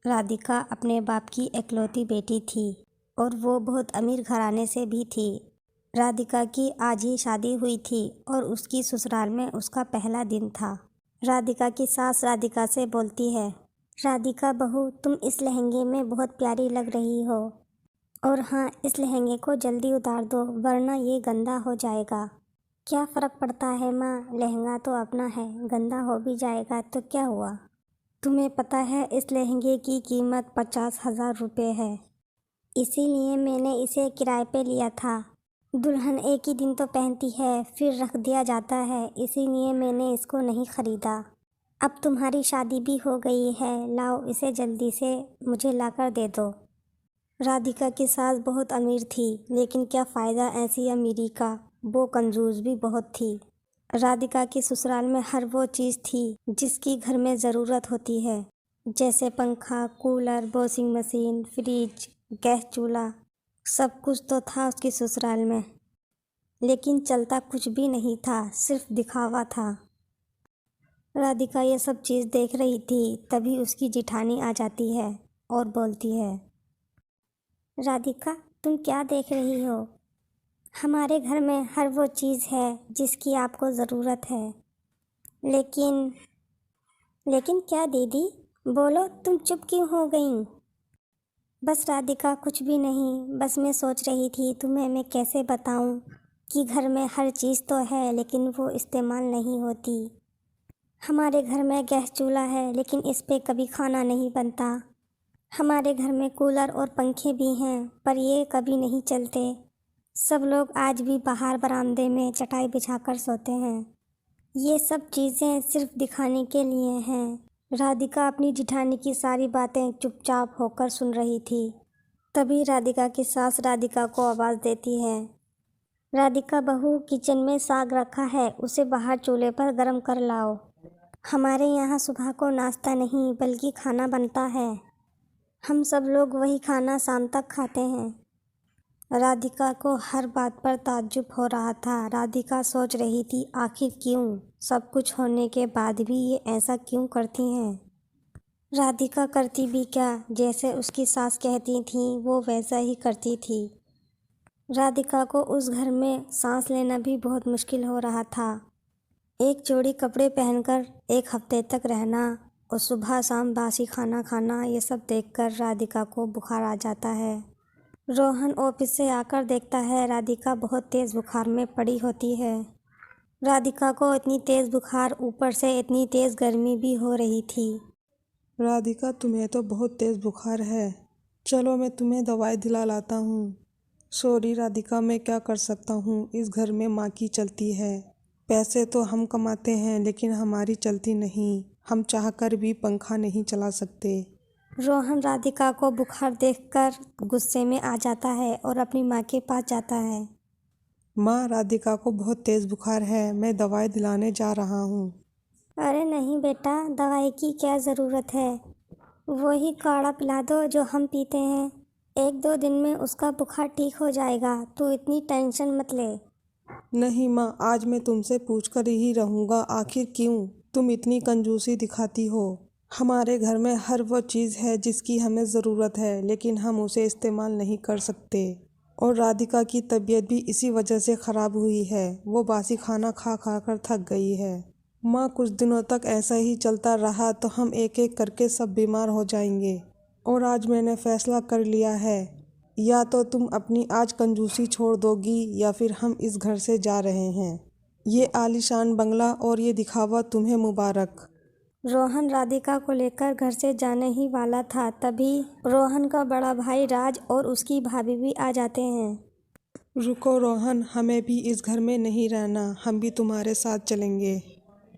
राधिका अपने बाप की इकलौती बेटी थी और वो बहुत अमीर घराने से भी थी। राधिका की आज ही शादी हुई थी और उसकी ससुराल में उसका पहला दिन था। राधिका की सास राधिका से बोलती है, राधिका बहू, तुम इस लहंगे में बहुत प्यारी लग रही हो, और हाँ, इस लहंगे को जल्दी उतार दो वरना ये गंदा हो जाएगा। क्या फ़र्क पड़ता है माँ, लहंगा तो अपना है, गंदा हो भी जाएगा तो क्या हुआ। तुम्हें पता है इस लहंगे की कीमत 50,000 रुपये है, इसीलिए मैंने इसे किराए पे लिया था। दुल्हन एक ही दिन तो पहनती है, फिर रख दिया जाता है, इसीलिए मैंने इसको नहीं ख़रीदा। अब तुम्हारी शादी भी हो गई है, लाओ इसे जल्दी से मुझे लाकर दे दो। राधिका की सास बहुत अमीर थी, लेकिन क्या फ़ायदा ऐसी अमीरी का, वो कंजूस भी बहुत थी। राधिका की ससुराल में हर वो चीज़ थी जिसकी घर में ज़रूरत होती है, जैसे पंखा, cooler, washing machine, fridge, gas चूल्हा, सब कुछ तो था उसकी ससुराल में, लेकिन चलता कुछ भी नहीं था, सिर्फ दिखावा था। राधिका ये सब चीज़ देख रही थी, तभी उसकी जिठानी आ जाती है और बोलती है, राधिका तुम क्या देख रही हो? हमारे घर में हर वो चीज़ है जिसकी आपको ज़रूरत है। लेकिन क्या दीदी, बोलो, तुम चुप क्यों हो गई? बस राधिका, कुछ भी नहीं, बस मैं सोच रही थी तुम्हें मैं कैसे बताऊं कि घर में हर चीज़ तो है लेकिन वो इस्तेमाल नहीं होती। हमारे घर में गैस चूल्हा है लेकिन इस पे कभी खाना नहीं बनता। हमारे घर में कूलर और पंखे भी हैं पर ये कभी नहीं चलते। सब लोग आज भी बाहर बरामदे में चटाई बिछाकर सोते हैं। ये सब चीज़ें सिर्फ दिखाने के लिए हैं। राधिका अपनी जिठानी की सारी बातें चुपचाप होकर सुन रही थी। तभी राधिका की सास राधिका को आवाज़ देती है, राधिका बहू, किचन में साग रखा है, उसे बाहर चूल्हे पर गर्म कर लाओ। हमारे यहाँ सुबह को नाश्ता नहीं बल्कि खाना बनता है। हम सब लोग वही खाना शाम तक खाते हैं। राधिका को हर बात पर ताज्जुब हो रहा था। राधिका सोच रही थी, आखिर क्यों, सब कुछ होने के बाद भी ये ऐसा क्यों करती हैं। राधिका करती भी क्या, जैसे उसकी सास कहती थी वो वैसा ही करती थी। राधिका को उस घर में सांस लेना भी बहुत मुश्किल हो रहा था। एक जोड़ी कपड़े पहनकर एक हफ्ते तक रहना और सुबह शाम बासी खाना खाना, ये सब देखकर राधिका को बुखार आ जाता है। रोहन ऑफिस से आकर देखता है राधिका बहुत तेज़ बुखार में पड़ी होती है। राधिका को इतनी तेज़ बुखार, ऊपर से इतनी तेज़ गर्मी भी हो रही थी। राधिका, तुम्हें तो बहुत तेज़ बुखार है, चलो मैं तुम्हें दवाई दिला लाता हूँ। सॉरी राधिका, मैं क्या कर सकता हूँ, इस घर में माँ की चलती है। पैसे तो हम कमाते हैं लेकिन हमारी चलती नहीं, हम चाहकर भी पंखा नहीं चला सकते। रोहन राधिका को बुखार देखकर गुस्से में आ जाता है और अपनी माँ के पास जाता है। माँ, राधिका को बहुत तेज़ बुखार है, मैं दवाई दिलाने जा रहा हूँ। अरे नहीं बेटा, दवाई की क्या ज़रूरत है, वही काढ़ा पिला दो जो हम पीते हैं, 1-2 दिन में उसका बुखार ठीक हो जाएगा, तू इतनी टेंशन मत ले। नहीं माँ, आज मैं तुमसे पूछ कर ही रहूँगा, आखिर क्यों तुम इतनी कंजूसी दिखाती हो। हमारे घर में हर वो चीज़ है जिसकी हमें ज़रूरत है लेकिन हम उसे इस्तेमाल नहीं कर सकते। और राधिका की तबीयत भी इसी वजह से ख़राब हुई है, वो बासी खाना खा खा कर थक गई है। माँ, कुछ दिनों तक ऐसा ही चलता रहा तो हम एक एक करके सब बीमार हो जाएंगे। और आज मैंने फ़ैसला कर लिया है, या तो तुम अपनी आज कंजूसी छोड़ दोगी या फिर हम इस घर से जा रहे हैं। ये आलीशान बंगला और ये दिखावा तुम्हें मुबारक। रोहन राधिका को लेकर घर से जाने ही वाला था, तभी रोहन का बड़ा भाई राज और उसकी भाभी भी आ जाते हैं। रुको रोहन, हमें भी इस घर में नहीं रहना, हम भी तुम्हारे साथ चलेंगे।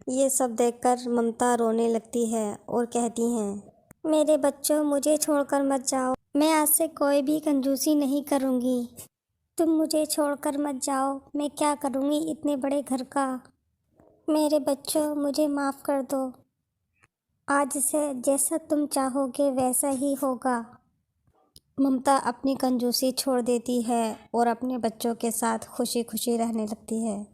ये सब देखकर ममता रोने लगती है और कहती हैं, मेरे बच्चों, मुझे छोड़कर मत जाओ, मैं आज से कोई भी कंजूसी नहीं करूँगी। तुम मुझे छोड़कर मत जाओ, मैं क्या करूँगी इतने बड़े घर का। मेरे बच्चों, मुझे माफ़ कर दो, आज से जैसा तुम चाहोगे वैसा ही होगा। ममता अपनी कंजूसी छोड़ देती है और अपने बच्चों के साथ खुशी खुशी रहने लगती है।